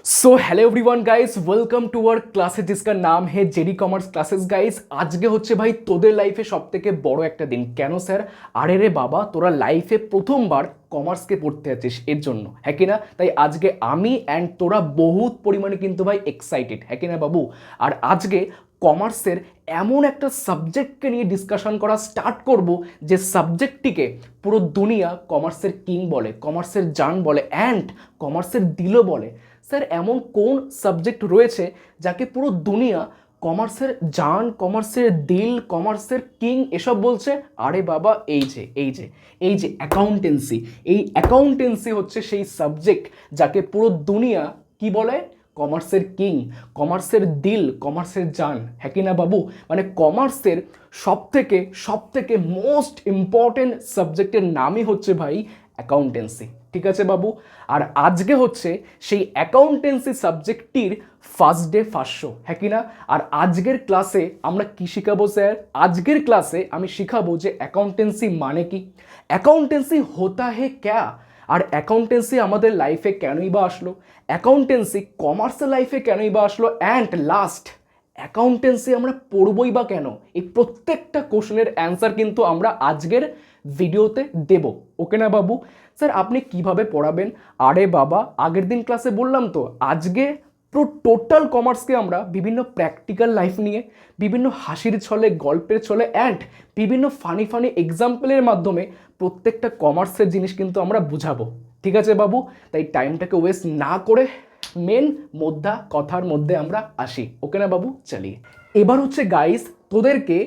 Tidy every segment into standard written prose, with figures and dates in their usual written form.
So hello everyone guys, welcome to our classes जिसका नाम है जेडी कॉमार्स क्लासेस। गाइस আজকে হচ্ছে ভাই তোদের লাইফে সবথেকে বড় একটা দিন। কেন স্যার? আরে রে বাবা, তোরা লাইফে প্রথমবার কমার্সকে পড়তে যাচ্ছিস, এর জন্য, হ্যাঁ কি না? তাই আজকে আমি অ্যান্ড তোরা বহুত পরিমাণে কিন্তু ভাই এক্সাইটেড, হ্যাঁ কি না বাবু? আর আজকে কমার্সের এমন একটা সাবজেক্টকে নিয়ে ডিসকাশন করা স্টার্ট করব যে সাবজেক্টটিকে পুরো দুনিয়া কমার্সের কিং বলে, কমার্সের জান বলে অ্যান্ড কমার্সের দিলও বলে। স্যার এমন কোন সাবজেক্ট রয়েছে যাকে পুরো দুনিয়া কমার্সের জান, কমার্সের দিল, কমার্সের কিং এসব বলছে? আরে বাবা, এই যে অ্যাকাউন্টেন্সি। এই অ্যাকাউন্টেন্সি হচ্ছে সেই সাবজেক্ট যাকে পুরো দুনিয়া কি বলে? কমার্সের কিং, কমার্সের দিল, কমার্সের জান, হ্যাঁ কি না বাবু? মানে কমার্সের সবথেকে মোস্ট ইম্পর্টেন্ট সাবজেক্টের নামই হচ্ছে ভাই অ্যাকাউন্টেন্সি, ঠিক আছে বাবু? আর আজকে হচ্ছে সেই অ্যাকাউন্টেন্সি সাবজেক্টটির ফার্স্ট ডে ফার্স্ট শো, হ্যাঁ কি না? আর আজকের ক্লাসে আমরা কি শিখাবো স্যার? আজকের ক্লাসে আমি শিখাবো যে অ্যাকাউন্টেন্সি মানে কি, অ্যাকাউন্টেন্সি হোতা হে ক্যা, আর অ্যাকাউন্টেন্সি আমাদের লাইফে কেনই বা আসলো, অ্যাকাউন্টেন্সি কমার্সের লাইফে কেনই বা আসলো, অ্যান্ড লাস্ট অ্যাকাউন্টেন্সি আমরা পড়বই বা কেন? এই প্রত্যেকটা কোশ্চেনের অ্যান্সার কিন্তু আমরা আজকের ভিডিওতে দেব, ওকে না বাবু? স্যার আপনি কিভাবে পড়াবেন? আরে বাবা, আগের দিন ক্লাসে বললাম তো, আজকে পুরো টোটাল কমার্সকে আমরা বিভিন্ন প্র্যাকটিক্যাল লাইফ নিয়ে, বিভিন্ন হাসির ছলে, গল্পের ছলে অ্যান্ড বিভিন্ন ফানি এক্সাম্পলের মাধ্যমে প্রত্যেকটা কমার্সের জিনিস কিন্তু আমরা বুঝাবো, ঠিক আছে বাবু? তাই টাইমটাকে ওয়েস্ট না করে মেন কথার মধ্যে আমরা আসি, ওকে না বাবু? চালিয়ে এবার হচ্ছে গাইস, তোদেরকে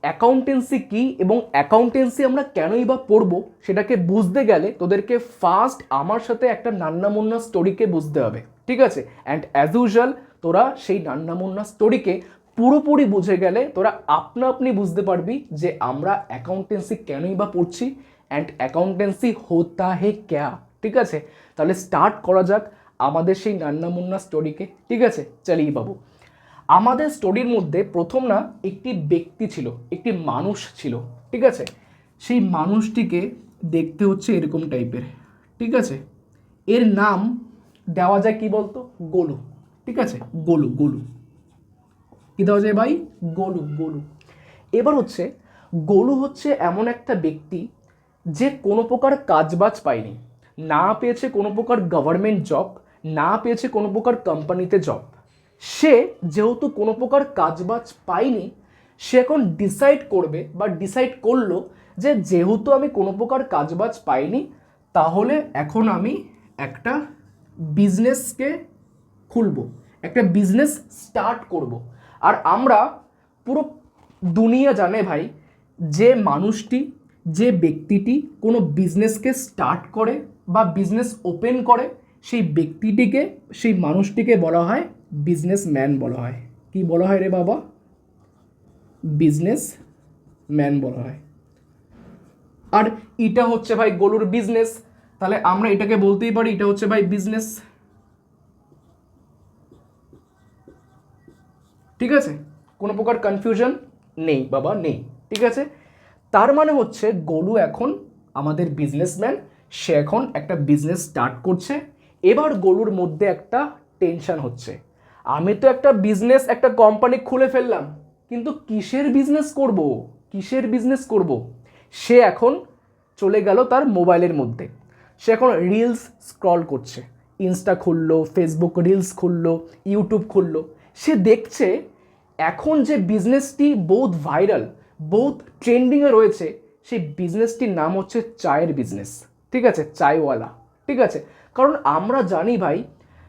অ্যাকাউন্টেন্সি কি এবং অ্যাকাউন্টেন্সি আমরা কেনই বা পড়বো সেটাকে বুঝতে গেলে তোদেরকে ফার্স্ট আমার সাথে একটা নান্না মুন্না স্টোরিকে বুঝতে হবে, ঠিক আছে? অ্যান্ড অ্যাজ ইউজুয়াল তোরা সেই নান্না মুন্না স্টোরিকে পুরোপুরি বুঝে গেলে তোরা আপনি বুঝতে পারবি যে আমরা অ্যাকাউন্টেন্সি কেনই বা পড়ছি অ্যান্ড অ্যাকাউন্টেন্সি হোতা হে ক্যা, ঠিক আছে? তাহলে স্টার্ট করা যাক আমাদের সেই নান্না মুন্না স্টোরিকে, ঠিক আছে? চালিয়ে বাবু। আমাদের স্টোরির মধ্যে প্রথম না একটি ব্যক্তি ছিল, একটি মানুষ ছিল, ঠিক আছে? সেই মানুষটিকে দেখতে হচ্ছে এরকম টাইপের, ঠিক আছে? এর নাম দেওয়া যায় কি বলতো? গোলু, ঠিক আছে? গোলু কি দেওয়া যায় ভাই? গোলু। এবার হচ্ছে গোলু হচ্ছে এমন একটা ব্যক্তি যে কোনো প্রকার কাজবাজ পায়নি, না পেয়েছে কোনো প্রকার গভর্নমেন্ট জব, না পেয়েছে কোনো প্রকার কোম্পানিতে জব। সে যেহেতু কোনো প্রকার কাজবাজ পায়নি, সে এখন ডিসাইড করলো যে যেহেতু আমি কোনো প্রকার কাজবাজ পাইনি, তাহলে এখন আমি একটা বিজনেসকে খুলবো, একটা বিজনেস স্টার্ট করব। আর আমরা পুরো দুনিয়া জানে ভাই, যে মানুষটি, যে ব্যক্তিটি কোনো বিজনেসকে স্টার্ট করে বা বিজনেস ওপেন করে, সেই ব্যক্তিটিকে, সেই মানুষটিকে বলা হয় বিজনেসম্যান বলা হয়। কি বলা হয় রে বাবা? বিজনেসম্যান বলা হয়। আর এটা হচ্ছে ভাই গোলুর বিজনেস, তাহলে আমরা এটাকে বলতেই পারি এটা হচ্ছে ভাই বিজনেস, ঠিক আছে? কোনো প্রকার কনফিউশন নেই বাবা, নেই, ঠিক আছে? তার মানে হচ্ছে গোলু এখন আমাদের বিজনেসম্যান, সে এখন একটা বিজনেস স্টার্ট করছে। এবার গোলুর মধ্যে একটা টেনশন হচ্ছে, আমি তো একটা বিজনেস, একটা কোম্পানি খুলে ফেললাম, কিন্তু কিসের বিজনেস করব? সে এখন চলে গেল তার মোবাইলের মধ্যে, সে এখন রিলস স্ক্রল করছে, ইনস্টা খুললো, ফেসবুক রিলস খুললো, ইউটিউব খুললো। সে দেখছে এখন যে বিজনেসটি বহুত ভাইরাল, বহুত ট্রেন্ডিংয়ে রয়েছে, সেই বিজনেসটির নাম হচ্ছে চায়ের বিজনেস, ঠিক আছে? চায়ওয়ালা, ঠিক আছে? কারণ আমরা জানি ভাই,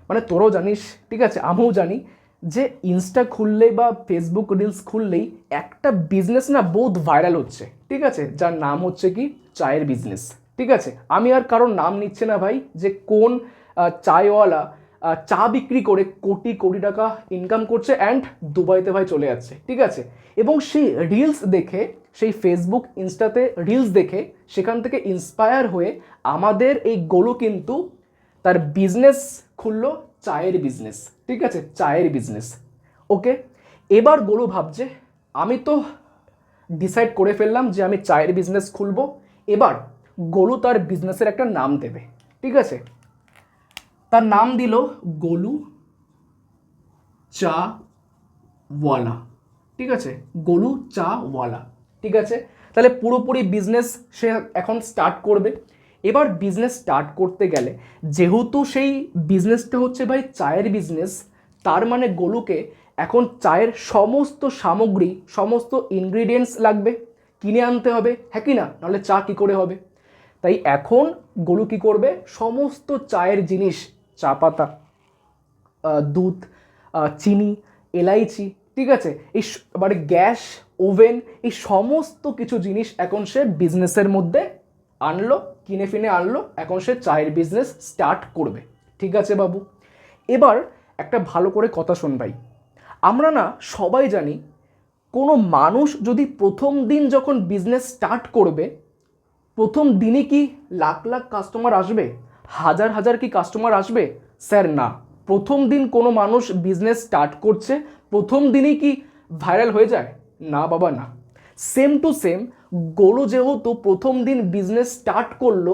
মানে তোরাও জানিস, ঠিক আছে, আমিও জানি, যে ইনস্টা খুললেই বা ফেসবুক রিলস খুললেই একটা বিজনেস না বহুত ভাইরাল হচ্ছে, ঠিক আছে? যার নাম হচ্ছে কি চায়ের বিজনেস, ঠিক আছে? আমি আর কারোর নাম নিচ্ছে না ভাই, যে কোন চায়ওয়ালা চা বিক্রি করে কোটি টাকা ইনকাম করছে অ্যান্ড দুবাইতে ভাই চলে যাচ্ছে, ঠিক আছে? এবং সেই রিলস দেখে, সেই ফেসবুক ইনস্টাতে রিলস দেখে সেখান থেকে ইন্সপায়ার হয়ে আমাদের এই গোলু কিন্তু তার বিজনেস খুললো, চায়ের বিজনেস, ঠিক আছে? চায়ের বিজনেস, ওকে? এবার গোলু ভাবছে, আমি তো ডিসাইড করে ফেললাম যে আমি চায়ের বিজনেস খুলবো। এবার গোলু তার বিজনেসের একটা নাম দেবে, ঠিক আছে? তার নাম দিল গোলু চাওয়ালা, ঠিক আছে, গোলু চাওয়ালা, ঠিক আছে। তাহলে পুরোপুরি বিজনেস সে এখন স্টার্ট করবে। এবার বিজনেস স্টার্ট করতে গেলে যেহেতু সেই বিজনেসটা হচ্ছে ভাই চায়ের বিজনেস, তার মানে গোলুকে এখন চায়ের সমস্ত সামগ্রী, সমস্ত ইনগ্রিডিয়েন্টস লাগবে, কিনে আনতে হবে, হ্যাঁ কি না, নাহলে চা কী করে হবে। তাই এখন গোলু কী করবে, সমস্ত চায়ের জিনিস, চা পাতা, দুধ, চিনি, এলাইচি, ঠিক আছে, এই এবারে গ্যাস, ওভেন, এই সমস্ত কিছু জিনিস এখন সে বিজনেসের মধ্যে আনলো, কিনে ফিনে আনলো, এখন সে চায়ের বিজনেস স্টার্ট করবে, ঠিক আছে বাবু। এবার একটা ভালো করে কথা শোন ভাই, আমরা না সবাই জানি কোনো মানুষ যদি প্রথম দিন যখন বিজনেস স্টার্ট করবে, প্রথম দিনে কি লাখ লাখ কাস্টমার আসবে, হাজার হাজার কি কাস্টমার আসবে? স্যার না, প্রথম দিন কোনো মানুষ বিজনেস স্টার্ট করছে প্রথম দিনই কি ভাইরাল হয়ে যায়? না বাবা না। সেম টু সেম গোলু যেহেতু প্রথম দিন বিজনেস স্টার্ট করলো,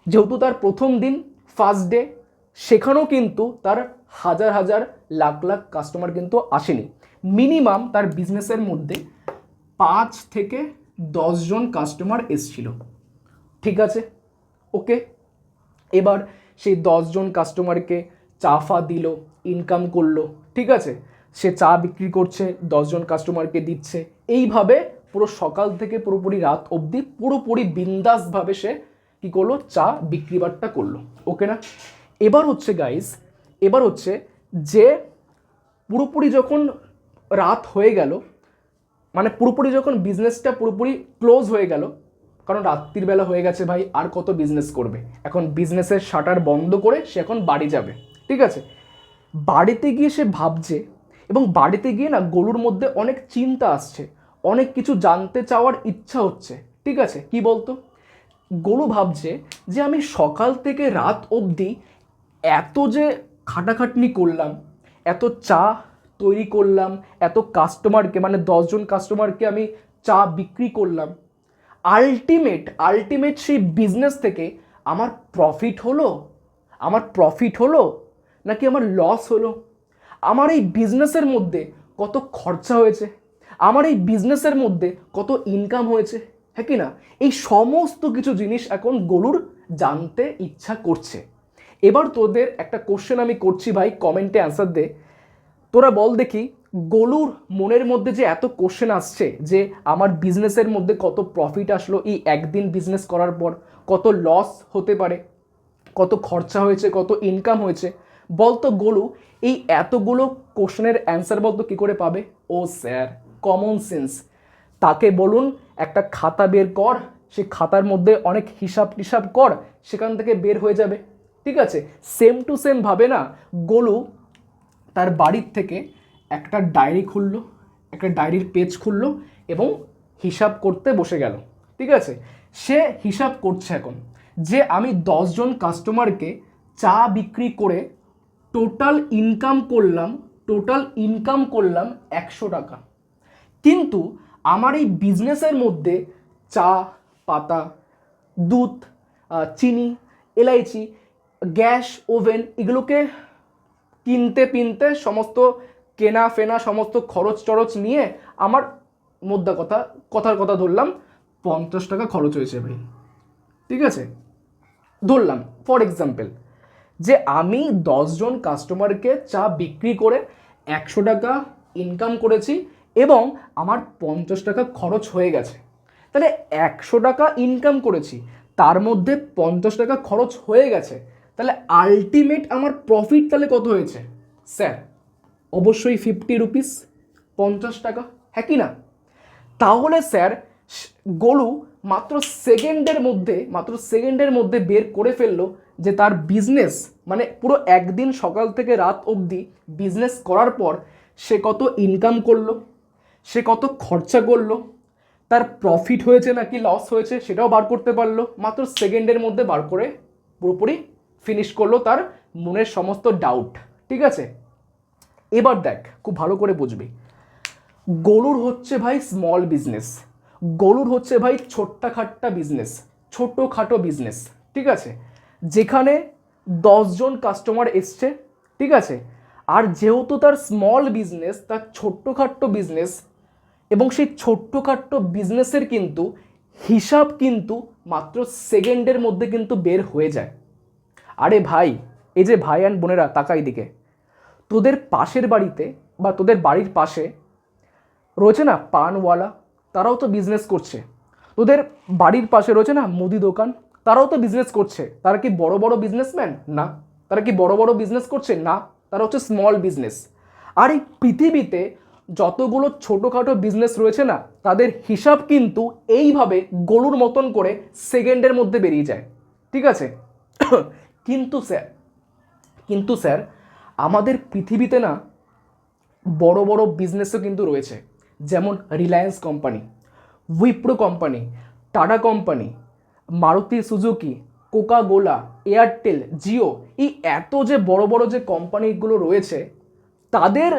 যেহেতু তার প্রথম দিন, ফার্স্ট ডে, সেখানেও কিন্তু তার হাজার হাজার লাখ লাখ কাস্টমার কিন্তু আসেনি। মিনিমাম তার বিজনেসের মধ্যে 5 থেকে 10 জন কাস্টমার এসছিল, ঠিক আছে, ওকে। এবার সেই 10 জন কাস্টমারকে চা ফা দিল, ইনকাম করলো, ঠিক আছে, সে চা বিক্রি করছে, 10 জন কাস্টমারকে দিচ্ছে, এইভাবে পুরো সকাল থেকে পুরোপুরি রাত অবধি পুরোপুরি বিন্দাসভাবে সে কী করলো, চা বিক্রি বাট্টা করলো, ওকে না। এবার হচ্ছে গাইস, এবার হচ্ছে যে পুরোপুরি যখন রাত হয়ে গেল, মানে পুরোপুরি যখন বিজনেসটা পুরোপুরি ক্লোজ হয়ে গেল, কারণ রাত্রির বেলা হয়ে গেছে ভাই, আর কত বিজনেস করবে, এখন বিজনেসের শাটার বন্ধ করে সে এখন বাড়ি যাবে, ঠিক আছে। বাড়িতে গিয়ে সে ভাবছে, এবং বাড়িতে গিয়ে না গোলুর মধ্যে অনেক চিন্তা আসছে, অনেক কিছু জানতে চাওয়ার ইচ্ছা হচ্ছে, ঠিক আছে। কি বলতো, গোলু ভাবছে যে আমি সকাল থেকে রাত অবধি এত যে খাটাখাটনি করলাম, এত চা তৈরি করলাম, এত কাস্টমারকে, মানে 10 জন কাস্টমারকে আমি চা বিক্রি করলাম, আলটিমেট সেই বিজনেস থেকে আমার প্রফিট হলো, নাকি আমার লস হলো? আমার এই বিজনেসের মধ্যে কত খরচা হয়েছে, আমার এই বিজনেসের মধ্যে কত ইনকাম হয়েছে, হ্যাঁ কি না, এই সমস্ত কিছু জিনিস এখন গোলুর জানতে ইচ্ছা করছে। এবার তোদের একটা কোশ্চেন আমি করছি ভাই, কমেন্টে অ্যান্সার দে, তোরা বল দেখি, গোলুর মনের মধ্যে যে এত কোশ্চেন আসছে যে আমার বিজনেসের মধ্যে কত প্রফিট আসলো এই একদিন বিজনেস করার পর, কত লস হতে পারে, কত খরচা হয়েছে, কত ইনকাম হয়েছে, বলতো গোলু এই এতগুলো কোশ্চেনের অ্যান্সার বলতো কী করে পাবে? ও স্যার, কমন সেন্স, তাকে বলুন একটা খাতা বের কর, সে খাতার মধ্যে অনেক হিসাব টিসাব কর, সেখান থেকে বের হয়ে যাবে, ঠিক আছে। সেম টু সেম ভাবে না গোলু তার বাড়ির থেকে একটা ডায়েরি খুললো, একটা ডায়েরির পেজ খুললো এবং হিসাব করতে বসে গেল, ঠিক আছে। সে হিসাব করছে এখন যে আমি 10 জন কাস্টমারকে চা বিক্রি করে টোটাল ইনকাম করলাম 100 টাকা, কিন্তু আমার এই বিজনেসের মধ্যে চা পাতা, দুধ, চিনি, এলাইচি, গ্যাস, ওভেন, এগুলোকে কিনতে পিনতে সমস্ত কেনা ফেনা সমস্ত খরচ টরচ নিয়ে আমার কথার কথা ধরলাম 50 টাকা খরচ হয়েছে ভাই, ঠিক আছে। ধরলাম ফর এক্সাম্পল যে আমি 10 জন কাস্টমারকে চা বিক্রি করে 100 টাকা ইনকাম করেছি এবং আমার 50 টাকা খরচ হয়ে গেছে। তাহলে 100 টাকা ইনকাম করেছি, তার মধ্যে 50 টাকা খরচ হয়ে গেছে, তাহলে আলটিমেট আমার প্রফিট তাহলে কত হয়েছে? স্যার অবশ্যই 50 রুপিস, 50 টাকা, হ্যাঁ কি না? তাহলে স্যার গোলু মাত্র সেকেন্ডের মধ্যে বের করে ফেললো যে তার বিজনেস, মানে পুরো একদিন সকাল থেকে রাত অবধি বিজনেস করার পর সে কত ইনকাম করলো, সে কত খরচা করলো, তার প্রফিট হয়েছে নাকি লস হয়েছে সেটাও বার করতে পারলো, মাত্র সেকেন্ডের মধ্যে বার করে পুরোপুরি ফিনিশ করলো তার মনের সমস্ত ডাউট, ঠিক আছে। এবার দেখ, খুব ভালো করে বুঝবি, গোলুর হচ্ছে ভাই স্মল বিজনেস, গোলুর হচ্ছে ভাই ছোটোখাটো বিজনেস, ঠিক আছে, যেখানে 10 জন কাস্টমার এসছে, ঠিক আছে, আর যেহেতু তার স্মল বিজনেস, তার ছোট্টখাট্টো বিজনেস, এবং সেই ছোট্টখাট্টো বিজনেসের কিন্তু হিসাব কিন্তু মাত্র সেকেন্ডের মধ্যে কিন্তু বের হয়ে যায়। আরে ভাই, এই যে ভাই অ্যান্ড বোনেরা তাকাই দিকে, তোদের পাশের বাড়িতে বা তোদের বাড়ির পাশে রয়েছে না পানওয়ালা, তারাও তো বিজনেস করছে। তোদের বাড়ির পাশে রয়েছে না মুদি দোকান, তারাও তো বিজনেস করছে। তারা কি বড় বড় বিজনেসম্যান? না। তারা কি বড় বড় বিজনেস করছে? না, তারা হচ্ছে স্মল বিজনেস। আর এই পৃথিবীতে যতগুলো ছোটোখাটো বিজনেস রয়েছে না, তাদের হিসাব কিন্তু এইভাবে গরুর মতন করে সেকেন্ডের মধ্যে বেরিয়ে যায়। ঠিক আছে? কিন্তু স্যার আমাদের পৃথিবীতে না বড় বড় বিজনেসও কিন্তু রয়েছে, যেমন Reliance company, Wipro company, Tata company, Maruti Suzuki, Coca Cola, Airtel, Jio, এই এত যে বড় বড় যে কোম্পানিগুলো রয়েছে, তাদের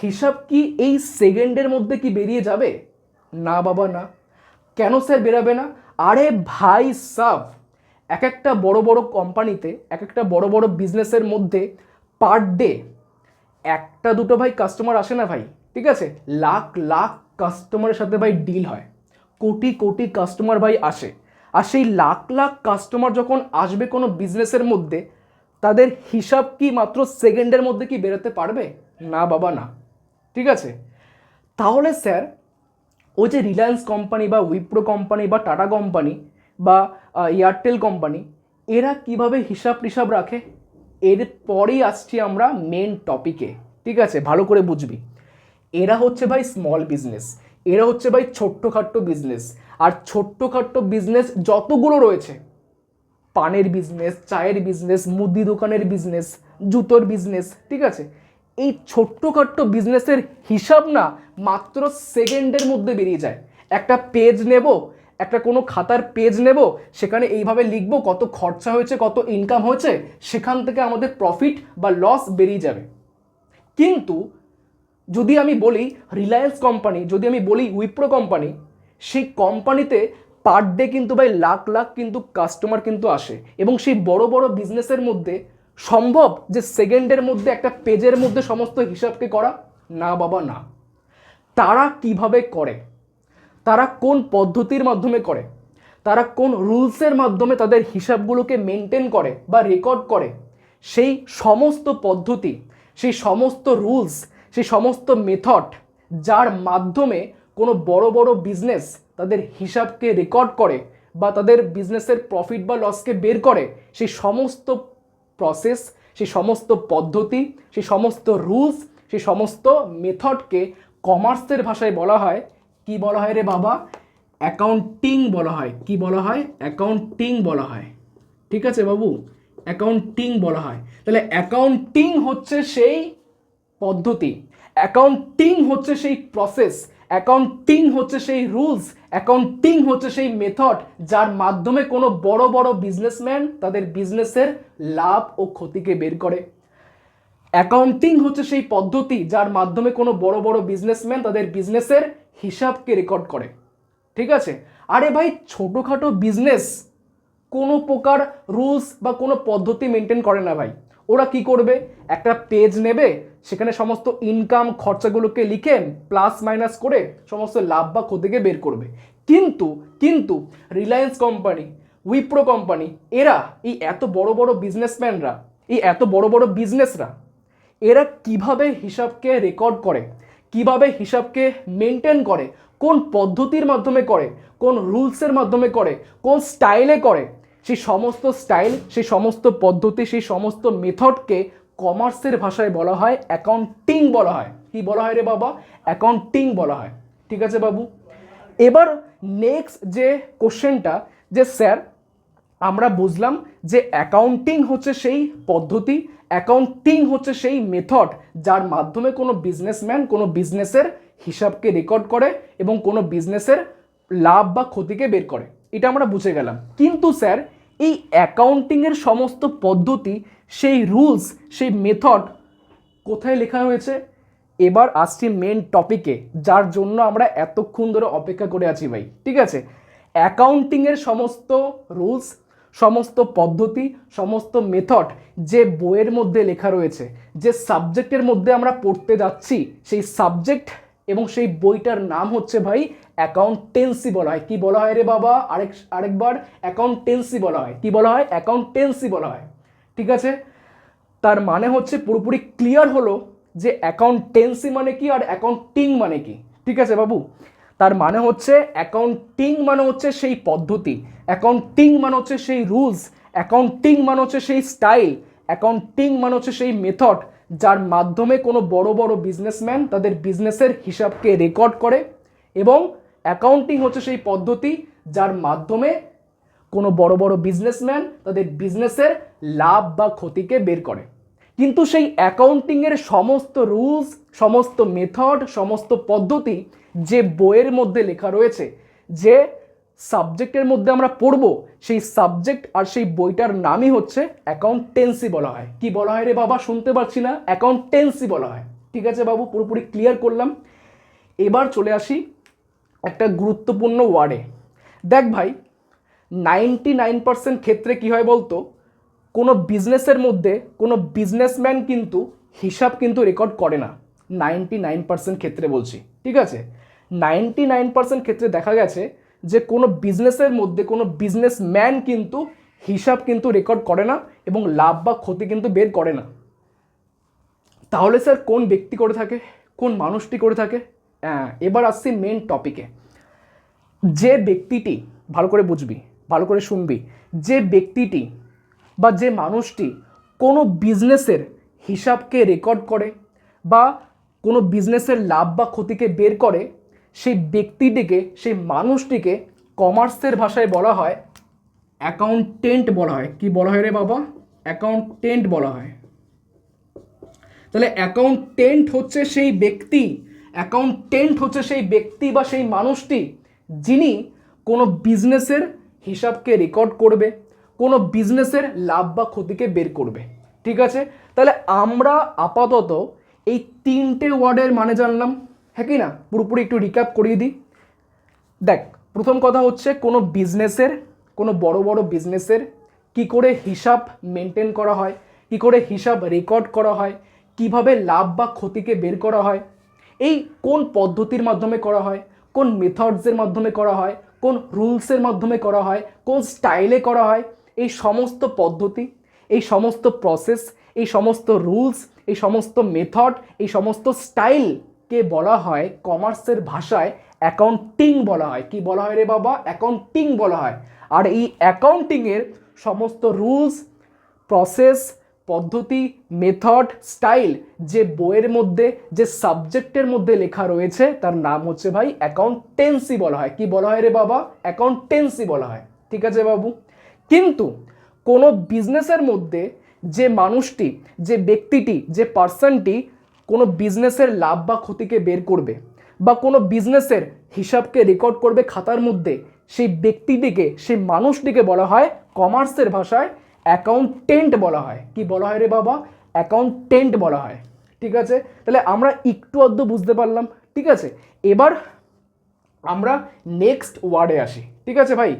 হিসাব কি এই সেকেন্ডের মধ্যে কি বেরিয়ে যাবে? না বাবা না। কেন স্যার বেরাবে না? আরে ভাই সাব, এক একটা বড় বড় কোম্পানিতে, এক একটা বড় বড় বিজনেসের মধ্যে পার ডে একটা দুটো ভাই কাস্টমার আসে না ভাই। ঠিক আছে, লাখ লাখ কাস্টমারের সাথে ভাই ডিল হয়, কোটি কোটি কাস্টমার ভাই আসে। আর সেই লাখ লাখ কাস্টমার যখন আসবে কোনো বিজনেসের মধ্যে, তাদের হিসাব কি মাত্র সেকেন্ডের মধ্যে কি বেরোতে পারবে? না বাবা না। ঠিক আছে, তাহলে স্যার ওই যে রিলায়েন্স কোম্পানি বা উইপ্রো কোম্পানি বা টাটা কোম্পানি বা এয়ারটেল কোম্পানি, এরা কিভাবে হিসাব টিসাব রাখে? এরপরেই আসছি আমরা মেন টপিকে। ঠিক আছে, ভালো করে বুঝবি। এরা হচ্ছে ভাই স্মল বিজনেস, এরা হচ্ছে ভাই ছোট্টখাট্টো বিজনেস। আর ছোট্টখাট্টো বিজনেস যতগুলো রয়েছে, পানের বিজনেস, চায়ের বিজনেস, মুদি দোকানের বিজনেস, জুতোর বিজনেস, ঠিক আছে, এই ছোট্টখাট্টো বিজনেসের হিসাব না মাত্র সেকেন্ডের মধ্যে বেরিয়ে যায়। একটা পেজ নেব, একটা কোনো খাতার পেজ নেব, সেখানে এইভাবে লিখবো কত খরচা হয়েছে, কত ইনকাম হয়েছে, সেখান থেকে আমাদের প্রফিট বা লস বেরিয়ে যাবে। কিন্তু যদি আমি বলি রিলায়েন্স কোম্পানি, যদি আমি বলি উইপ্রো কোম্পানি, সেই কোম্পানিতে পার ডে কিন্তু ভাই লাখ লাখ কিন্তু কাস্টমার কিন্তু আসে, এবং সেই বড় বড় বিজনেসের মধ্যে সম্ভব যে সেকেন্ডের মধ্যে একটা পেজের মধ্যে সমস্ত হিসাবকে করা? না বাবা না। তারা কিভাবে করে? তারা কোন পদ্ধতির মাধ্যমে করে? তারা কোন রুলসের মাধ্যমে তাদের হিসাবগুলোকে মেনটেন করে বা রেকর্ড করে? সেই সমস্ত পদ্ধতি, সেই সমস্ত রুলস, সেই সমস্ত মেথড যার মাধ্যমে কোনো বড় বড় বিজনেস তাদের হিসাবকে রেকর্ড করে বা তাদের বিজনেসের প্রফিট বা লসকে বের করে, সেই সমস্ত প্রসেস, সেই সমস্ত পদ্ধতি, সেই সমস্ত রুলস, সেই সমস্ত মেথডকে কমার্সের ভাষায় বলা হয়, কি বলা হয় রে বাবা? অ্যাকাউন্টিং বলা হয়। কি বলা হয়? অ্যাকাউন্টিং বলা হয়। ঠিক আছে বাবু, অ্যাকাউন্টিং বলা হয়। তাহলে অ্যাকাউন্টিং হচ্ছে সেই পদ্ধতি, অ্যাকাউন্টিং হচ্ছে সেই প্রসেস, অ্যাকাউন্টিং হচ্ছে সেই রুলস, অ্যাকাউন্টিং হচ্ছে সেই মেথড যার মাধ্যমে কোনো বড় বড় বিজনেসম্যান তাদের বিজনেসের লাভ ও ক্ষতিকে বের করে। অ্যাকাউন্টিং হচ্ছে সেই পদ্ধতি যার মাধ্যমে কোনো বড় বড় বিজনেসম্যান তাদের বিজনেসের হিসাবকে রেকর্ড করে। ঠিক আছে? আরে ভাই, ছোটোখাটো বিজনেস কোনো প্রকার রুলস বা কোনো পদ্ধতি মেনটেন করে না ভাই। ওরা কি করবে? একটা পেজ নেবে, সেখানে সমস্ত ইনকাম খরচাগুলোকে লিখে প্লাস মাইনাস করে সমস্ত লাভ বা ক্ষতিকে বের করবে। কিন্তু কিন্তু রিলায়েন্স কোম্পানি, উইপ্রো কোম্পানি, এরা এই এত বড় বড় বিজনেসম্যানরা, এই এত বড় বড় বিজনেসরা, এরা কিভাবে হিসাবকে রেকর্ড করে, কিভাবে হিসাবকে মেনটেন করে, কোন পদ্ধতির মাধ্যমে করে, কোন রুলসের মাধ্যমে করে, কোন স্টাইলে করে, সেই সমস্ত স্টাইল, সেই সমস্ত পদ্ধতি, সেই সমস্ত মেথডকে কমার্সের ভাষায় বলা হয় অ্যাকাউন্টিং বলা হয়। কি বলা হয় রে বাবা? অ্যাকাউন্টিং বলা হয়। ঠিক আছে বাবু, এবার নেক্সট যে কোশ্চেনটা, যে স্যার আমরা বুঝলাম যে অ্যাকাউন্টিং হচ্ছে সেই পদ্ধতি, অ্যাকাউন্টিং হচ্ছে সেই মেথড যার মাধ্যমে কোনো বিজনেসম্যান কোনো বিজনেসের হিসাবকে রেকর্ড করে এবং কোনো বিজনেসের লাভ বা ক্ষতিকে বের করে। এটা আমরা বুঝে গেলাম। কিন্তু স্যার এই অ্যাকাউন্টিংয়ের সমস্ত পদ্ধতি, সেই রুলস, সেই মেথড কোথায় লেখা হয়েছে? এবার আসছি মেন টপিকে, যার জন্য আমরা এতক্ষণ ধরে অপেক্ষা করে আছি ভাই। ঠিক আছে, অ্যাকাউন্টিংয়ের সমস্ত রুলস, সমস্ত পদ্ধতি, সমস্ত মেথড যে বইয়ের মধ্যে লেখা রয়েছে, যে সাবজেক্টের মধ্যে আমরা পড়তে যাচ্ছি, সেই সাবজেক্ট এবং সেই বইটার নাম হচ্ছে ভাই অ্যাকাউন্টেন্সি বলা হয়। কি বলা হয় রে বাবা? আরেকবার অ্যাকাউন্টেন্সি বলা হয়। কি বলা হয়? অ্যাকাউন্টেন্সি বলা হয়। ঠিক আছে, তার মানে হচ্ছে পুরোপুরি ক্লিয়ার হলো যে অ্যাকাউন্টেন্সি মানে কি আর অ্যাকাউন্টিং মানে কি। ঠিক আছে বাবু, তার মানে হচ্ছে অ্যাকাউন্টিং মানে হচ্ছে সেই পদ্ধতি, অ্যাকাউন্টিং মানে হচ্ছে সেই রুলস, অ্যাকাউন্টিং মানে হচ্ছে সেই স্টাইল, অ্যাকাউন্টিং মানে হচ্ছে সেই মেথড যার মাধ্যমে কোনো বড় বড় বিজনেসম্যান তাদের বিজনেসের হিসাবকে রেকর্ড করে, এবং অ্যাকাউন্টিং হচ্ছে সেই পদ্ধতি যার মাধ্যমে কোনো বড় বড় বিজনেসম্যান তাদের বিজনেসের লাভ বা ক্ষতিকে বের করে। কিন্তু সেই অ্যাকাউন্টিংয়ের সমস্ত রুলস, সমস্ত মেথড, সমস্ত পদ্ধতি যে বইয়ের মধ্যে লেখা রয়েছে, যে সাবজেক্টের মধ্যে আমরা পড়বো, সেই সাবজেক্ট আর সেই বইটার নামই হচ্ছে অ্যাকাউন্টেন্সি বলা হয়। কি বলা হয় রে বাবা? শুনতে পাচ্ছি না? অ্যাকাউন্টেন্সি বলা হয়। ঠিক আছে বাবু, পুরোপুরি ক্লিয়ার করলাম। এবার চলে আসি একটা গুরুত্বপূর্ণ ওয়ার্ডে। দেখ ভাই, 99% ক্ষেত্রে কি হয় বলতো, কোনো বিজনেসের মধ্যে কোনো বিজনেসম্যান কিন্তু হিসাব কিন্তু রেকর্ড করে না। 99% ক্ষেত্রে বলছি, ঠিক আছে? 99% ক্ষেত্রে দেখা গেছে যে কোনো বিজনেসের মধ্যে কোনো বিজনেসম্যান কিন্তু হিসাব কিন্তু রেকর্ড করে না এবং লাভ বা ক্ষতি কিন্তু বের করে না। তাহলে স্যার কোন ব্যক্তি করে থাকে, কোন মানুষটি করে থাকে? এবার আসছি মেন টপিকে। যে ব্যক্তিটি, ভালো করে বুঝবি, ভালো করে শুনবি, যে ব্যক্তিটি বা যে মানুষটি কোনো বিজনেসের হিসাবকে রেকর্ড করে বা কোনো বিজনেসের লাভ বা ক্ষতিকে বের করে, সেই ব্যক্তিটিকে, সেই মানুষটিকে কমার্সের ভাষায় বলা হয় অ্যাকাউন্টেন্ট বলা হয়। কি বলা হয় রে বাবা? অ্যাকাউন্টেন্ট বলা হয়। তাহলে অ্যাকাউন্টেন্ট হচ্ছে সেই ব্যক্তি, অ্যাকাউন্টেন্ট হচ্ছে সেই ব্যক্তি বা সেই মানুষটি যিনি কোনো বিজনেসের হিসাবকে রেকর্ড করবে, কোনো বিজনেসের লাভ বা ক্ষতিকে বের করবে। ঠিক আছে, তাহলে আমরা আপাতত এই তিনটে ওয়ার্ডের মানে জানলাম, হ্যাঁ কি না? পুরোপুরি একটু রিক্যাপ করিয়ে দিই। দেখ, প্রথম কথা হচ্ছে কোনো বিজনেসের, কোনো বড় বড় বিজনেসের কি করে হিসাব মেনটেন করা হয়, কি করে হিসাব রেকর্ড করা হয়, কিভাবে লাভ বা ক্ষতিকে বের করা হয়, এই কোন পদ্ধতির মাধ্যমে করা হয়, কোন মেথডসের মাধ্যমে করা হয়, কোন রুলসের মাধ্যমে করা হয়, কোন স্টাইলে করা হয়, এই সমস্ত পদ্ধতি, এই সমস্ত প্রসেস, এই সমস্ত রুলস, এই সমস্ত মেথড, এই সমস্ত স্টাইলকে বলা হয় কমার্সের ভাষায় অ্যাকাউন্টিং বলা হয়। কি বলা হয় রে বাবা? অ্যাকাউন্টিং বলা হয়। আর এই অ্যাকাউন্টিংয়ের সমস্ত রুলস, প্রসেস, পদ্ধতি, মেথড, স্টাইল যে বইয়ের মধ্যে, যে সাবজেক্টের মধ্যে লেখা রয়েছে, তার নাম হচ্ছে ভাই অ্যাকাউন্টেন্সি বলা হয়। কি বলা হয় রে বাবা? অ্যাকাউন্টেন্সি বলা হয়। ঠিক আছে বাবু, কিন্তু কোনো বিজনেসের মধ্যে যে মানুষটি, যে ব্যক্তিটি, যে পার্সনটি কোনো বিজনেসের লাভ বা ক্ষতিকে বের করবে বা কোনো বিজনেসের হিসাবকে রেকর্ড করবে খাতার মধ্যে, সেই ব্যক্তিটিকে, সেই মানুষটিকে বলা হয় কমার্সের ভাষায় অ্যাকাউন্টেন্ট বলা হয়। কি বলা হয় রে বাবা? অ্যাকাউন্টেন্ট বলা হয়। ঠিক আছে, তাহলে আমরা একটু আধটু বুঝতে পারলাম। ঠিক আছে, এবার আমরা নেক্সট ওয়ার্ডে আসি। ঠিক আছে ভাই,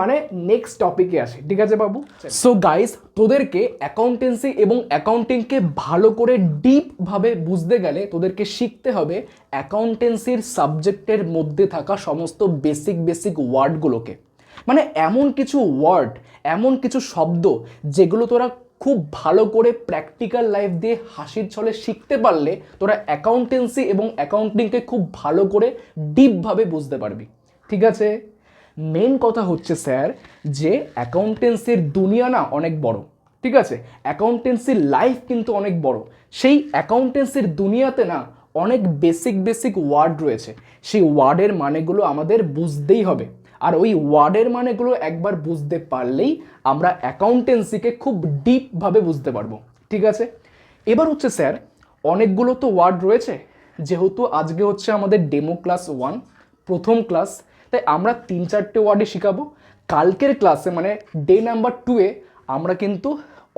মানে নেক্সট টপিকে আসি। ঠিক আছে বাবু? সো গাইস, তোদেরকে অ্যাকাউন্টেন্সি এবং অ্যাকাউন্টিংকে ভালো করে ডিপভাবে বুঝতে গেলে তোদেরকে শিখতে হবে অ্যাকাউন্টেন্সির সাবজেক্টের মধ্যে থাকা সমস্ত বেসিক ওয়ার্ডগুলোকে। মানে এমন কিছু ওয়ার্ড, এমন কিছু শব্দ যেগুলো তোরা খুব ভালো করে প্র্যাকটিক্যাল লাইফ দিয়ে হাসির ছলে শিখতে পারলে তোরা অ্যাকাউন্টেন্সি এবং অ্যাকাউন্টিংকে খুব ভালো করে ডিপভাবে বুঝতে পারবি। ঠিক আছে, মেন কথা হচ্ছে স্যার যে অ্যাকাউন্টেন্সির দুনিয়া না অনেক বড়। ঠিক আছে, অ্যাকাউন্টেন্সির লাইফ কিন্তু অনেক বড়। সেই অ্যাকাউন্টেন্সির দুনিয়াতে না অনেক বেসিক ওয়ার্ড রয়েছে, সেই ওয়ার্ডের মানেগুলো আমাদের বুঝতেই হবে। আর ওই ওয়ার্ডের মানেগুলো একবার বুঝতে পারলেই আমরা অ্যাকাউন্টেন্সিকে খুব ডিপভাবে বুঝতে পারবো। ঠিক আছে, এবার হচ্ছে স্যার অনেকগুলো তো ওয়ার্ড রয়েছে, যেহেতু আজকে হচ্ছে আমাদের ডেমো ক্লাস 1, প্রথম ক্লাস, তাই আমরা 3-4টে ওয়ার্ডই শেখাবো। কালকের ক্লাসে মানে ডে নাম্বার 2-এ আমরা কিন্তু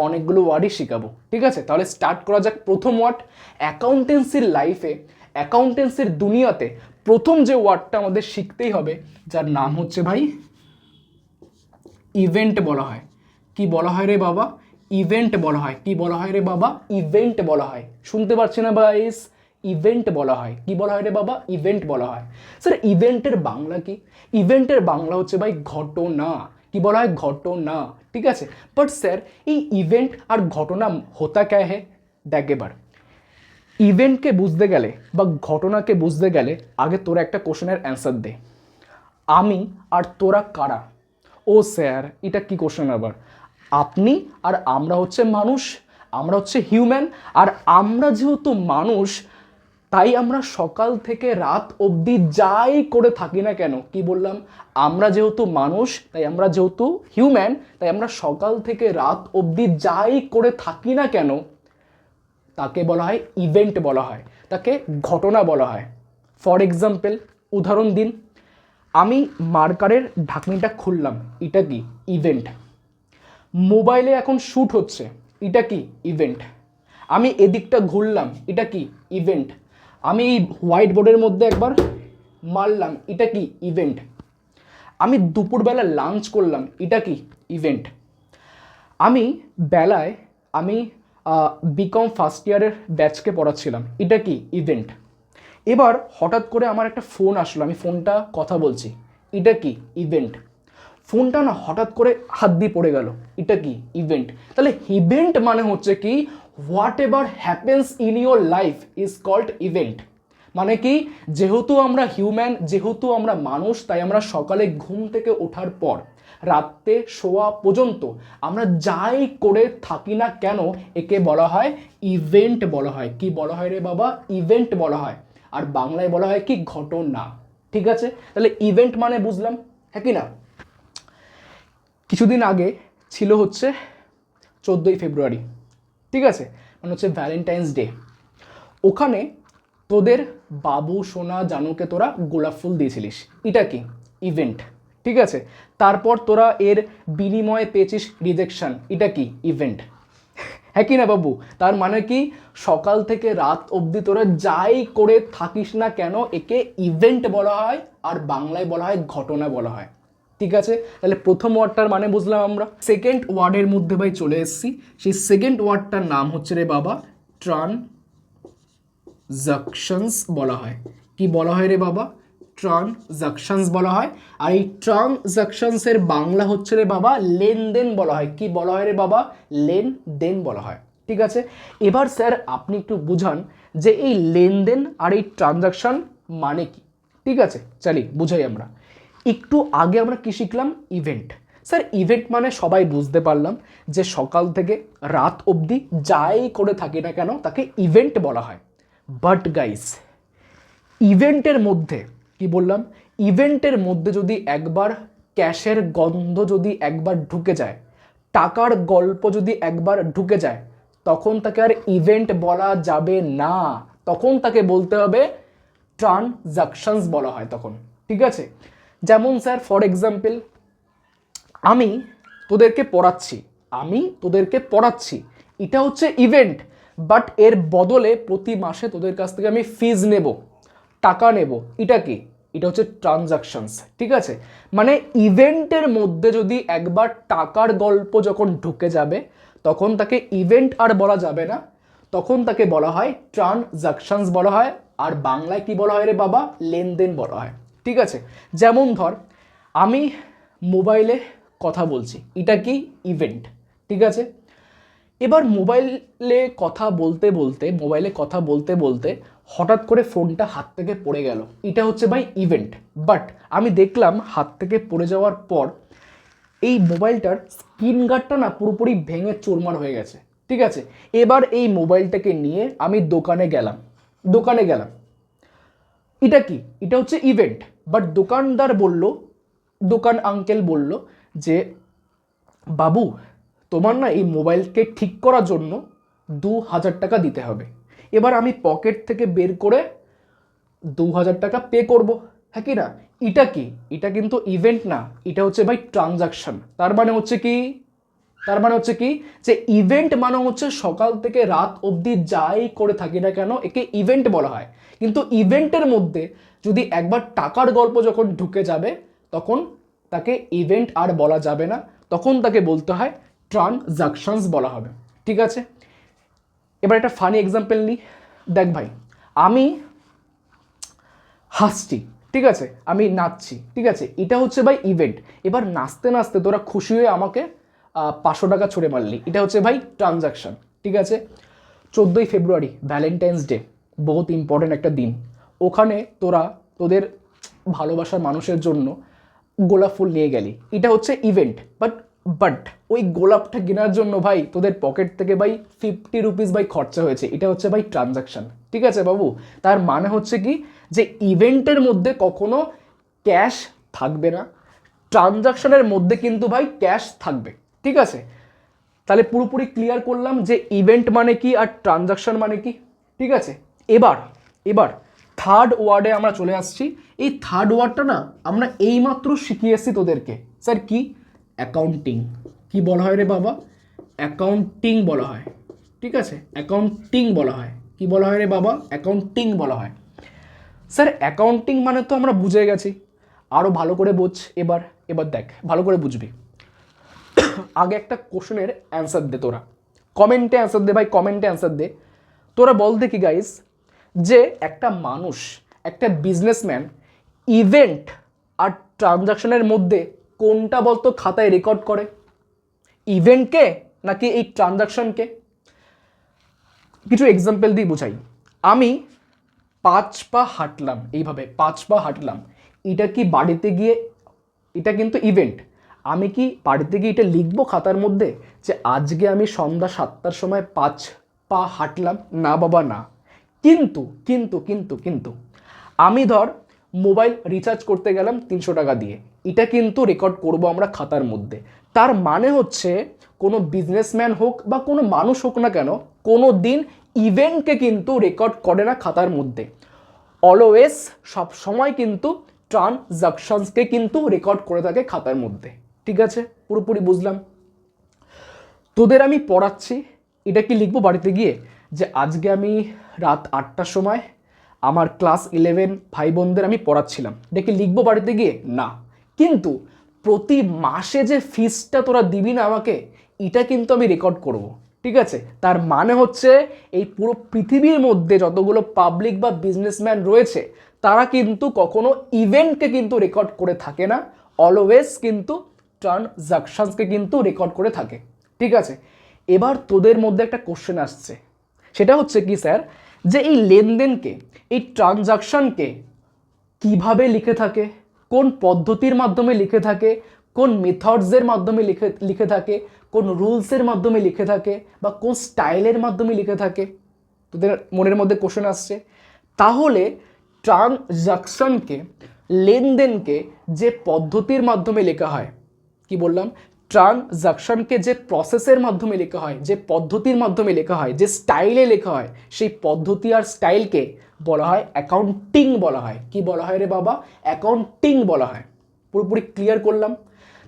অনেকগুলো ওয়ার্ডই শেখাবো। ঠিক আছে, তাহলে স্টার্ট করা যাক। প্রথম ওয়ার্ড, অ্যাকাউন্টেন্সির লাইফে, অ্যাকাউন্টেন্সির দুনিয়াতে প্রথম যে ওয়ার্ডটা আমাদের শিখতেই হবে, যার নাম হচ্ছে ভাই ইভেন্ট বলা হয়। কি বলা হয় রে বাবা? ইভেন্ট বলা হয়। কি বলা হয় রে বাবা? ইভেন্ট বলা হয়। শুনতে পাচ্ছি না গাইস? ইভেন্ট বলা হয়। কি বলা হয় রে বাবা? ইভেন্ট বলা হয়। স্যার ইভেন্টের বাংলা কি? ইভেন্টের বাংলা হচ্ছে ভাই ঘটনা। কি বলা হয়? ঘটনা। ঠিক আছে, বাট স্যার এই ইভেন্ট আর ঘটনা হোতা ক্যা হ্যায়? দেখ এবার, ইভেন্টকে বুঝতে গেলে বা ঘটনাকে বুঝতে গেলে আগে তোরা একটা কোশ্চেনের অ্যান্সার দে। আমি আর তোরা কারা? ও স্যার, এটা কি কোশ্চেন আবার? আপনি আর আমরা হচ্ছে মানুষ, আমরা হচ্ছে হিউম্যান। আর আমরা যেহেতু মানুষ, তাই আমরা সকাল থেকে রাত অবধি যাই করে থাকি না কেন, কি বললাম? আমরা যেহেতু মানুষ, তাই আমরা যেহেতু হিউম্যান, তাই আমরা সকাল থেকে রাত অবধি যাই করে থাকি না কেন, তাকে বলা হয় ইভেন্ট বলা হয়, তাকে ঘটনা বলা হয়। ফর এক্সাম্পল, উদাহরণ দিন, আমি মার্কারের ঢাকনিটা খুললাম, এটা কি? ইভেন্ট। মোবাইলে এখন শ্যুট হচ্ছে, এটা কি? ইভেন্ট। আমি এদিকটা ঘুরলাম, এটা কি? ইভেন্ট। আমি এই হোয়াইট বোর্ডের মধ্যে একবার মারলাম, এটা কি? ইভেন্ট। আমি দুপুরবেলা লাঞ্চ করলাম, এটা কি? ইভেন্ট। আমি বেলায় আমি বিকম ফার্স্ট ইয়ারের ব্যাচকে পড়াচ্ছিলাম, এটা কি? ইভেন্ট। এবার হঠাৎ করে আমার একটা ফোন আসলো, আমি ফোনটা কথা বলছি, এটা কি? ইভেন্ট। ফোনটা না হঠাৎ করে হাত দিয়ে পড়ে গেল, এটা কি? ইভেন্ট। তাহলে ইভেন্ট মানে হচ্ছে কি, whatever happens in your life is called event. মানে কি, যেহেতু আমরা হিউম্যান, যেহেতু আমরা মানুষ, তাই আমরা সকালে ঘুম থেকে ওঠার পর রাতে শোয়া পর্যন্ত আমরা যাই করে থাকি না কেন, একে বলা হয় ইভেন্ট বলা হয়। কি বলা হয় রে বাবা? ইভেন্ট বলা হয়। আর বাংলায় বলা হয় কি? ঘটনা। ঠিক আছে, তাহলে ইভেন্ট মানে বুঝলাম, হ্যাঁ কি না? কিছুদিন আগে ছিল হচ্ছে 14ই ফেব্রুয়ারি, ঠিক আছে, মানে হচ্ছে ভ্যালেন্টাইন্স ডে। ওখানে তোদের বাবু সোনা জানুকে তোরা গোলাপ ফুল দিয়েছিলিস, এটা কি? ইভেন্ট। ঠিক আছে, তারপর তোরা এর বিনিময়ে পেয়েছিস রিজেকশন, এটা কি? ইভেন্ট। হ্যাঁ কি না বাবু? তার মানে কি, সকাল থেকে রাত অবধি তোরা যাই করে থাকিস না কেন, একে ইভেন্ট বলা হয়, আর বাংলায় বলা হয় ঘটনা বলা হয়। ঠিক আছে, তাহলে প্রথম ওয়ার্ডটার মানে বুঝলাম আমরা। সেকেন্ড ওয়ার্ডের মধ্যে ভাই চলে এসেছি। সেই সেকেন্ড ওয়ার্ডটার নাম হচ্ছে রে বাবা ট্রানজাকশনস বলা হয়। কি বলা হয় রে বাবা? ট্রানজাকশনস বলা হয়। আর এই ট্রানজাকশনসের বাংলা হচ্ছে রে বাবা লেনদেন বলা হয়। কি বলা হয় রে বাবা? লেনদেন বলা হয়। ঠিক আছে, এবার স্যার আপনি একটু বুঝান যে এই লেনদেন আর এই ট্রানজাকশন মানে কি। ঠিক আছে, চলি বুঝাই আমরা। একটু আগে আমরা কি শিখলাম? ইভেন্ট। স্যার ইভেন্ট মানে সবাই বুঝতে পারলাম যে সকাল থেকে রাত অবধি যাই করে থাকি না কেন, তাকে ইভেন্ট বলা হয়। বাট গাইস, ইভেন্টের মধ্যে কি বললাম? ইভেন্টের মধ্যে যদি একবার ক্যাশের গন্ধ যদি একবার ঢুকে যায়, টাকার গল্প যদি একবার ঢুকে যায়, তখন তাকে আর ইভেন্ট বলা যাবে না, তখন তাকে বলতে হবে ট্রানজাকশনস বলা হয় তখন। ঠিক আছে, যেমন স্যার ফর এক্সাম্পল, আমি তোদেরকে পড়াচ্ছি, আমি তোদেরকে পড়াচ্ছি, এটা হচ্ছে ইভেন্ট। বাট এর বদলে প্রতি মাসে তোদের কাছ থেকে আমি ফিজ নেব, টাকা নেব, এটা কি? এটা হচ্ছে ট্রানজাকশনস। ঠিক আছে, মানে ইভেন্টের মধ্যে যদি একবার টাকার গল্প যখন ঢুকে যাবে, তখন তাকে ইভেন্ট আর বলা যাবে না, তখন তাকে বলা হয় ট্রানজাকশনস বলা হয়। আর বাংলায় কি বলা হয় রে বাবা? লেনদেন বলা হয়। ঠিক আছে, যেমন ধর আমি মোবাইলে কথা বলছি, এটা কি? ইভেন্ট। ঠিক আছে, এবার মোবাইলে কথা বলতে বলতে, মোবাইলে কথা বলতে বলতে হঠাৎ করে ফোনটা হাত থেকে পড়ে গেল, এটা হচ্ছে ভাই ইভেন্ট। বাট আমি দেখলাম হাত থেকে পড়ে যাওয়ার পর এই মোবাইলটার স্ক্রিন গার্ডটা না পুরোপুরি ভেঙে চুরমার হয়ে গেছে। ঠিক আছে, এবার এই মোবাইলটাকে নিয়ে আমি দোকানে গেলাম, এটা কি? এটা হচ্ছে ইভেন্ট। বাট দোকানদার বলল, দোকান আঙ্কেল বলল যে বাবু, তোমার না এই মোবাইলকে ঠিক করার জন্য 2000 টাকা দিতে হবে। এবার আমি পকেট থেকে বের করে 2000 টাকা পে করব, হ্যাঁ কি না? এটা কি? এটা কিন্তু ইভেন্ট না, এটা হচ্ছে ভাই ট্রানজাকশন। তার মানে হচ্ছে কি, যে ইভেন্ট মানে হচ্ছে সকাল থেকে রাত অবধি যাই করে থাকি না কেন, একে ইভেন্ট বলা হয়। কিন্তু ইভেন্টের মধ্যে যদি একবার টাকার গল্প যখন ঢুকে যাবে, তখন তাকে ইভেন্ট আর বলা যাবে না, তখন তাকে বলতে হয় ট্রানজাকশনস বলা হবে। ঠিক আছে, এবার একটা ফানি এক্সাম্পল নিই। দেখ ভাই, আমি হাসছি, ঠিক আছে, আমি নাচছি, ঠিক আছে, এটা হচ্ছে ভাই ইভেন্ট। এবার নাচতে নাচতে তোরা খুশি হয়ে আমাকে 500 টাকা ছুড়ে মারলি, এটা হচ্ছে ভাই ট্রানজাকশন। ঠিক আছে, 14ই ফেব্রুয়ারি ভ্যালেন্টাইন্স ডে, বহুত ইম্পর্টেন্ট একটা দিন। ওখানে তোরা তোদের ভালোবাসার মানুষের জন্য গোলাপ ফুল নিয়ে গেলি, এটা হচ্ছে ইভেন্ট। বাট ওই গোলাপটা কেনার জন্য ভাই তোদের পকেট থেকে ভাই 50 রুপিস ভাই খরচা হয়েছে, এটা হচ্ছে ভাই ট্রানজাকশন। ঠিক আছে বাবু, তার মানে হচ্ছে কি যে ইভেন্টের মধ্যে কখনো ক্যাশ থাকবে না, ট্রানজাকশনের মধ্যে কিন্তু ভাই ক্যাশ থাকবে। ঠিক আছে, তাহলে পুরোপুরি ক্লিয়ার করলাম যে ইভেন্ট মানে কি আর ট্রানজাকশন মানে কি। ঠিক আছে, এবার এবার থার্ড ওয়ার্ডে আমরা চলে আসছি। এই থার্ড ওয়ার্ডটা না আমরা এইমাত্র শিখিয়ে এসেছি তোদেরকে। স্যার কি? অ্যাকাউন্টিং। কি বলা হয় রে বাবা? অ্যাকাউন্টিং বলা হয়। ঠিক আছে, অ্যাকাউন্টিং বলা হয়। কি বলা হয় রে বাবা? অ্যাকাউন্টিং বলা হয়। স্যার অ্যাকাউন্টিং মানে তো আমরা বুঝে গেছি, আরও ভালো করে বোঝ। এবার এবার দেখ, ভালো করে বুঝবি। আগে একটা কোশ্চেনের অ্যান্সার দে, তোরা কমেন্টে অ্যান্সার দে ভাই, কমেন্টে অ্যান্সার দে। তোরা বল দেখি গাইস, যে একটা মানুষ, একটা বিজনেসম্যান ইভেন্ট আর ট্রানজাকশনের মধ্যে কোনটা বলতো খাতায় রেকর্ড করে? ইভেন্টকে নাকি এই ট্রানজাকশনকে? কিছু এক্সাম্পল দিয়ে বুঝাই। আমি 5 পা হাঁটলাম, এইভাবে 5 পা হাঁটলাম, এটা কি বাড়িতে গিয়ে, এটা কিন্তু ইভেন্ট, আমি কি বাড়িতে গিয়ে এটা লিখবো খাতার মধ্যে যে আজকে আমি সন্ধ্যা 7টার সময় 5 পা হাঁটলাম? না বাবা না। কিন্তু কিন্তু কিন্তু কিন্তু আমি ধর মোবাইল রিচার্জ করতে গেলাম 300 টাকা দিয়ে, এটা কিন্তু রেকর্ড করব আমরা খাতার মধ্যে। তার মানে হচ্ছে কোনো বিজনেসম্যান হোক বা কোনো মানুষ হোক না কেন, কোনো দিন ইভেন্টকে কিন্তু রেকর্ড করে না খাতার মধ্যে, অলওয়েজ সব সময় কিন্তু ট্রানজাকশনসকে কিন্তু রেকর্ড করে থাকে খাতার মধ্যে। ঠিক আছে, পুরোপুরি বুঝলাম। তোদের আমি পড়াচ্ছি, এটা কি লিখবো বাড়িতে গিয়ে যে আজকে আমি রাত 8টার সময় আমার ক্লাস 11 ভাই বোনদের আমি পড়াচ্ছিলাম, এটা কি লিখবো বাড়িতে গিয়ে? না। কিন্তু প্রতি মাসে যে ফিসটা তোরা দিবি না আমাকে, এটা কিন্তু আমি রেকর্ড করব। ঠিক আছে, তার মানে হচ্ছে এই পুরো পৃথিবীর মধ্যে যতগুলো পাবলিক বা বিজনেসম্যান রয়েছে তারা কিন্তু কখনো ইভেন্টকে কিন্তু রেকর্ড করে থাকে না, অলওয়েজ কিন্তু ট্রানজাকশনসকে কিন্তু রেকর্ড করে থাকে। ঠিক আছে, এবার তোদের মধ্যে একটা কোশ্চেন আসছে, সেটা হচ্ছে কি স্যার, যে এই লেনদেনকে, এই ট্রানজাকশনকে কিভাবে লিখে থাকে, কোন পদ্ধতির মাধ্যমে লিখে থাকে, কোন মেথডসের মাধ্যমে লিখে থাকে, কোন রুলসের মাধ্যমে লিখে থাকে, বা কোন স্টাইলের মাধ্যমে লিখে থাকে? তোদের মনের মধ্যে কোশ্চেন আসছে। তাহলে ট্রানজাকশনকে, লেনদেনকে যে পদ্ধতির মাধ্যমে লেখা হয়, কি বললাম, ট্রানজাকশনকে যে প্রসেসের মাধ্যমে লেখা হয়, যে পদ্ধতির মাধ্যমে লেখা হয়, যে স্টাইলে লেখা হয়, সেই পদ্ধতি আর স্টাইলকে বলা হয় অ্যাকাউন্টিং বলা হয়। কি বলা হয় রে বাবা? অ্যাকাউন্টিং বলা হয়। পুরোপুরি ক্লিয়ার করলাম।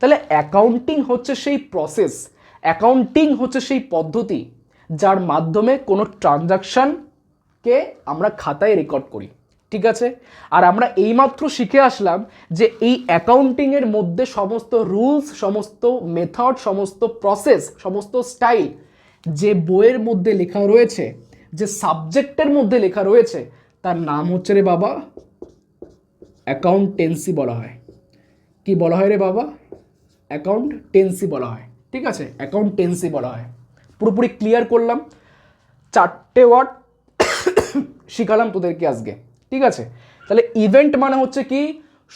তাহলে অ্যাকাউন্টিং হচ্ছে সেই প্রসেস, অ্যাকাউন্টিং হচ্ছে সেই পদ্ধতি যার মাধ্যমে কোনো ট্রানজাকশনকে আমরা খাতায় রেকর্ড করি। ঠিক আছে, আর আমরা এইমাত্র শিখে আসলাম যে এই অ্যাকাউন্টিংয়ের মধ্যে সমস্ত রুলস, সমস্ত মেথড, সমস্ত প্রসেস, সমস্ত স্টাইল যে বইয়ের মধ্যে লেখা রয়েছে, যে সাবজেক্টের মধ্যে লেখা রয়েছে, তার নাম হচ্ছে রে বাবা অ্যাকাউন্টেন্সি বলা হয়। কি বলা হয় রে বাবা? অ্যাকাউন্টেন্সি বলা হয়। ঠিক আছে, অ্যাকাউন্টেন্সি বলা হয়। পুরোপুরি ক্লিয়ার করলাম। 4টে ওয়ার্ড শিখালাম তোদেরকে আজকে। ঠিক আছে, তাহলে ইভেন্ট মানে হচ্ছে কি,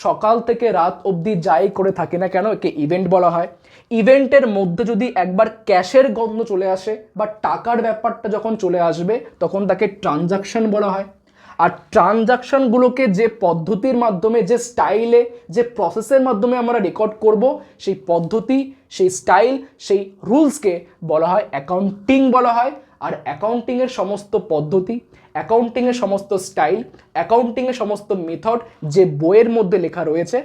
সকাল থেকে রাত অবধি যাই করে থাকি না কেন একে ইভেন্ট বলা হয়। ইভেন্টের মধ্যে যদি একবার ক্যাশের গন্ধ চলে আসে বা টাকার ব্যাপারটা যখন চলে আসবে তখন তাকে ট্রানজাকশন বলা হয়। আর ট্রানজাকশনগুলোকে যে পদ্ধতির মাধ্যমে, যে স্টাইলে, যে প্রসেসের মাধ্যমে আমরা রেকর্ড করব, সেই পদ্ধতি, সেই স্টাইল, সেই রুলসকে বলা হয় অ্যাকাউন্টিং বলা হয়। আর অ্যাকাউন্টিংয়ের সমস্ত পদ্ধতি, অ্যাকাউন্টিংয়ের সমস্ত স্টাইল, অ্যাকাউন্টিংয়ের সমস্ত মেথড যে বইয়ের মধ্যে লেখা রয়েছে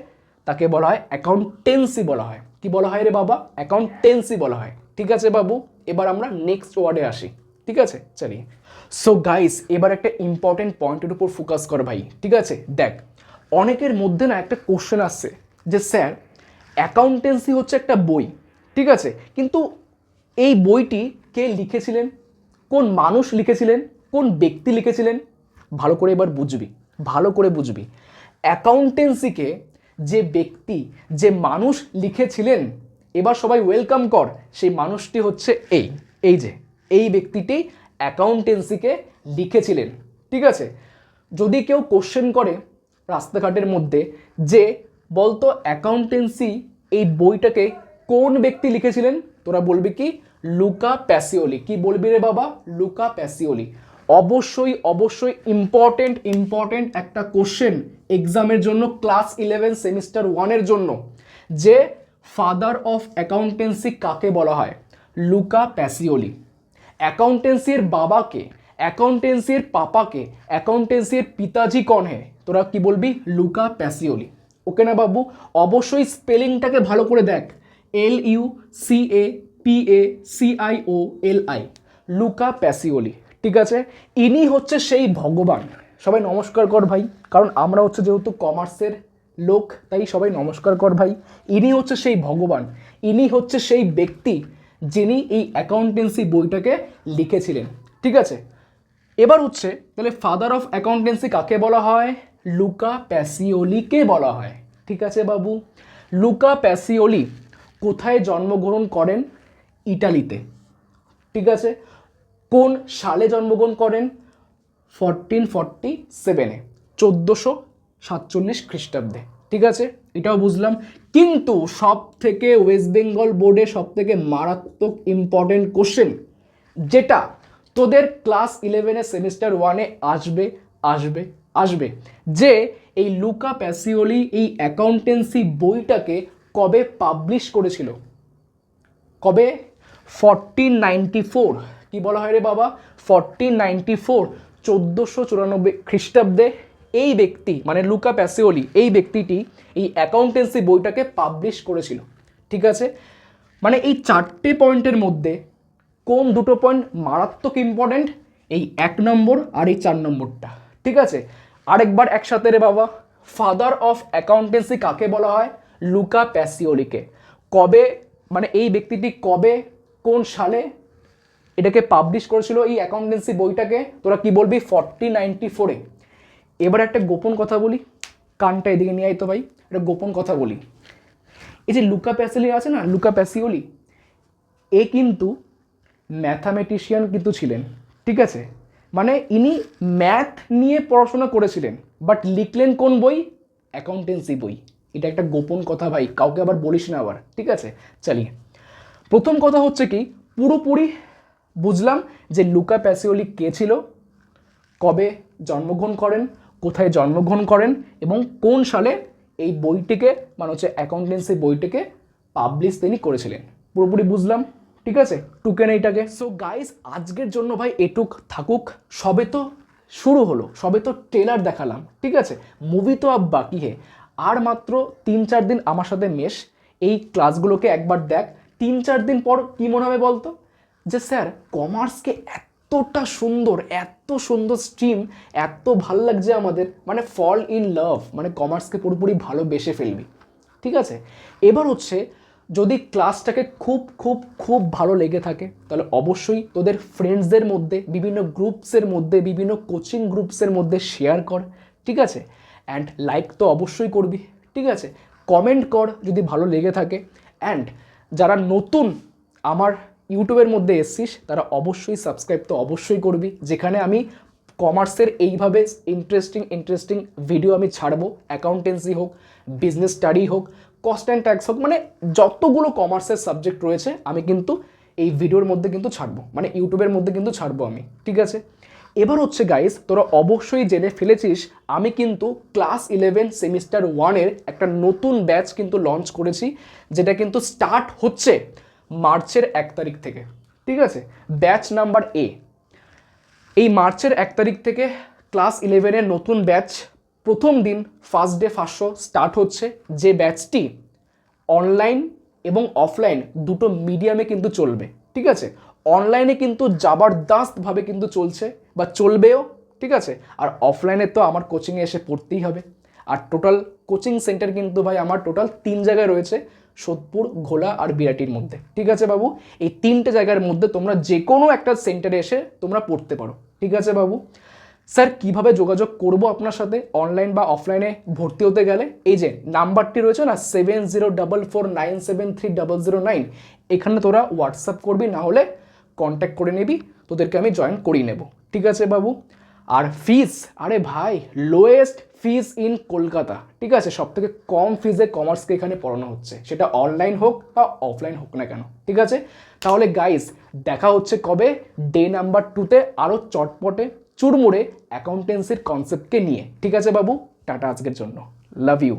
তাকে বলা হয় অ্যাকাউন্টেন্সি বলা হয়। কি বলা হয় রে বাবা? অ্যাকাউন্টেন্সি বলা হয়। ঠিক আছে বাবু, এবার আমরা নেক্সট ওয়ার্ডে আসি। ঠিক আছে, চলিয়ে। সো গাইস, এবার একটা ইম্পর্টেন্ট পয়েন্টের উপর ফোকাস কর ভাই। ঠিক আছে, দেখ, অনেকের মধ্যে না একটা কোশ্চেন আসছে যে স্যার অ্যাকাউন্টেন্সি হচ্ছে একটা বই, ঠিক আছে, কিন্তু এই বইটি কে লিখেছিলেন, কোন মানুষ লিখেছিলেন, কোন ব্যক্তি লিখেছিলেন? ভালো করে এবার বুঝবি, ভালো করে বুঝবি। অ্যাকাউন্টেন্সিকে যে ব্যক্তি, যে মানুষ লিখেছিলেন, এবার সবাই ওয়েলকাম কর, সেই মানুষটি হচ্ছে এই ব্যক্তিটি অ্যাকাউন্টেন্সিকে লিখেছিলেন। ঠিক আছে, যদি কেউ কোশ্চেন করে রাস্তাঘাটের মধ্যে যে বলতো অ্যাকাউন্টেন্সি এই বইটাকে কোন ব্যক্তি লিখেছিলেন, তোরা বলবি কি লুকা প্যাসিওলি। কি বলবি রে বাবা? লুকা প্যাসিওলি। অবশ্যই অবশ্যই ইম্পর্টেন্ট একটা কোশ্চেন এক্সামের জন্য, ক্লাস 11 সেমিস্টার 1-এর জন্য, যে ফাদার অফ অ্যাকাউন্টেন্সি কাকে বলা হয়? Luka Pacioli. অ্যাকাউন্টেন্সির বাবাকে, অ্যাকাউন্টেন্সির পাপাকে, অ্যাকাউন্টেন্সির পিতাজি কন হে? তোরা কি বলবি? Luka Pacioli. ওকে না বাবু? অবশ্যই স্পেলিংটাকে ভালো করে দেখ, LUCAPACIOLI, লুকা প্যাসিওলি। ঠিক আছে, ইনি হচ্ছে সেই ভগবান। সবাই নমস্কার কর ভাই, কারণ আমরা হচ্ছে যেহেতু কমার্সের লোক, তাই সবাই নমস্কার কর ভাই। ইনি হচ্ছে সেই ভগবান, ইনি হচ্ছে সেই ব্যক্তি যিনি এই অ্যাকাউন্টেন্সি বইটাকে লিখেছিলেন। ঠিক আছে, এবার হচ্ছে তাহলে ফাদার অফ অ্যাকাউন্টেন্সি কাকে বলা হয়? লুকা প্যাসিওলিকে বলা হয়। ঠিক আছে বাবু, লুকা প্যাসিওলি কোথায় জন্মগ্রহণ করেন? ইটালিতে। ঠিক আছে, কোন সালে জন্মগ্রহণ করেন? 1447-এ, 1447 খ্রিস্টাব্দে। ঠিক আছে, এটাও বুঝলাম। কিন্তু সব থেকে ওয়েস্ট বেঙ্গল বোর্ডে সব থেকে মারাত্মক ইম্পর্টেন্ট কোশ্চেন, যেটা তোদের ক্লাস 11-এর সেমিস্টার 1-এ আসবে আসবে আসবে, যে এই লুকা প্যাসিওলি এই অ্যাকাউন্টেন্সি বইটাকে কবে পাবলিশ করেছিল? কবে? 1494। কি বলা হয় রে বাবা? 1494, 1494 খ্রিস্টাব্দে এই ব্যক্তি মানে লুকা প্যাসিওলি, এই ব্যক্তিটি এই অ্যাকাউন্টেন্সি বইটাকে পাবলিশ করেছিল। ঠিক আছে, মানে এই 4টে পয়েন্টের মধ্যে কোন দুটো পয়েন্ট মারাত্মক ইম্পর্টেন্ট? এই 1 নম্বর আর এই 4 নম্বরটা। ঠিক আছে, আরেকবার একসাথে রে বাবা, ফাদার অফ অ্যাকাউন্টেন্সি কাকে বলা হয়? লুকা প্যাসিওলিকে। কবে, মানে এই ব্যক্তিটি কবে, কোন সালে এটাকে পাবলিশ করেছিল এই অ্যাকাউন্টেন্সি বইটাকে? তোরা কি বলবি? 1494-এ। এবার একটা গোপন কথা বলি, কানটা এদিকে নিয়ে আয় তো ভাই, একটা গোপন কথা বলি। এই যে লুকা প্যাসিওলি আছে না, লুকা প্যাসিওলি, এ কিন্তু ম্যাথামেটিশিয়ান কিন্তু ছিলেন। ঠিক আছে, মানে ইনি ম্যাথ নিয়ে পড়াশোনা করেছিলেন, বাট লিখলেন কোন বই? অ্যাকাউন্টেন্সি বই। এটা একটা গোপন কথা ভাই, কাউকে আবার বলিস না আবার। ঠিক আছে, চালিয়ে প্রথম কথা হচ্ছে কি, পুরোপুরি বুঝলাম যে লুকা প্যাসিওলি কে ছিল, কবে জন্মগ্রহণ করেন, কোথায় জন্মগ্রহণ করেন, এবং কোন সালে এই বইটিকে মানে হচ্ছে অ্যাকাউন্টেন্সি বইটিকে পাবলিশ তিনি করেছিলেন। পুরোপুরি বুঝলাম। ঠিক আছে, টুকেন এইটাকে। সো গাইস, আজকের জন্য ভাই এটুক থাকুক। সবে তো শুরু হলো, সবে তো ট্রেলার দেখালাম। ঠিক আছে, মুভি তো আব বাকি হে। আর মাত্র 3-4 দিন আমার সাথে মেশ, এই ক্লাসগুলোকে একবার দেখ। 3-4 দিন পর কি মনে হবে বলতো, যে স্যার কমার্সকে এতটা সুন্দর, এত সুন্দর স্ট্রিম, এত ভাল লাগছে আমাদের, মানে ফল ইন লাভ, মানে কমার্সকে পুরোপুরি ভালোবেসে ফেলবি। ঠিক আছে, এবার হচ্ছে যদি ক্লাসটাকে খুব খুব খুব ভালো লেগে থাকে, তাহলে অবশ্যই তোদের ফ্রেন্ডসদের মধ্যে, বিভিন্ন গ্রুপসের মধ্যে, বিভিন্ন কোচিং গ্রুপসের মধ্যে শেয়ার কর। ঠিক আছে, অ্যান্ড লাইক তো অবশ্যই করবি। ঠিক আছে, কমেন্ট কর যদি ভালো লেগে থাকে। অ্যান্ড যারা নতুন আমার ইউটিউবের মধ্যে এসছিস, তারা অবশ্যই সাবস্ক্রাইব তো অবশ্যই করবি, যেখানে আমি কমার্সের এইভাবে ইন্টারেস্টিং ভিডিও আমি ছাড়বো। অ্যাকাউন্টেন্সি হোক, বিজনেস স্টাডি হোক, কস্ট অ্যান্ড ট্যাক্স হোক, মানে যতগুলো কমার্সের সাবজেক্ট রয়েছে আমি কিন্তু এই ভিডিওর মধ্যে কিন্তু ছাড়বো, মানে ইউটিউবের মধ্যে কিন্তু ছাড়বো আমি। ঠিক আছে, এবার হচ্ছে গাইস, তোরা অবশ্যই জেনে ফেলেছিস আমি কিন্তু ক্লাস 11 সেমিস্টার 1-এর একটা নতুন ব্যাচ কিন্তু লঞ্চ করেছি, যেটা কিন্তু স্টার্ট হচ্ছে মার্চের 1 তারিখ থেকে। ঠিক আছে, ব্যাচ নাম্বার এ। এই মার্চের 1 তারিখ থেকে ক্লাস 11-এর নতুন ব্যাচ প্রথম দিন ফার্স্ট ডে 500 স্টার্ট হচ্ছে, যে ব্যাচটি অনলাইন এবং অফলাইন দুটো মিডিয়ামে কিন্তু চলবে। ঠিক আছে, অনলাইনে কিন্তু জবরদস্তভাবে কিন্তু চলছে বা চলবেও। ঠিক আছে, আর অফলাইনে তো আমার কোচিংয়ে এসে পড়তেই হবে। আর টোটাল কোচিং সেন্টার কিন্তু ভাই আমার টোটাল 3 জায়গায় রয়েছে। সোদপুর, ঘোলা আর বিরাটির মধ্যে। ঠিক আছে বাবু, এই 3টে জায়গার মধ্যে তোমরা যে কোনো একটা সেন্টারে এসে তোমরা পড়তে পারো। ঠিক আছে বাবু। স্যার কিভাবে যোগাযোগ করব আপনার সাথে অনলাইন বা অফলাইনে ভর্তি হতে গেলে? এই যে নাম্বারটি রয়েছে না 7044973009, এখানে তোরা হোয়াটসঅ্যাপ করবি, না হলে কন্ট্যাক্ট করে নিবি, তোদেরকে আমি জয়েন করিয়ে নেব। ঠিক আছে বাবু। আর ফিস, আরে ভাই লোয়েস্ট ফিস ইন কলকাতা। ঠিক আছে, সব থেকে কম ফিজে কমার্সকে এখানে পড়ানো হচ্ছে, সেটা অনলাইন হোক বা অফলাইন হোক না কেন। ঠিক আছে, তাহলে গাইস দেখা হচ্ছে কবে? ডে নাম্বার 2তে আরও চটপটে চুরমুড়ে অ্যাকাউন্টেন্সির কনসেপ্টকে নিয়ে। ঠিক আছে বাবু, টাটা আজকের জন্য, লাভ ইউ।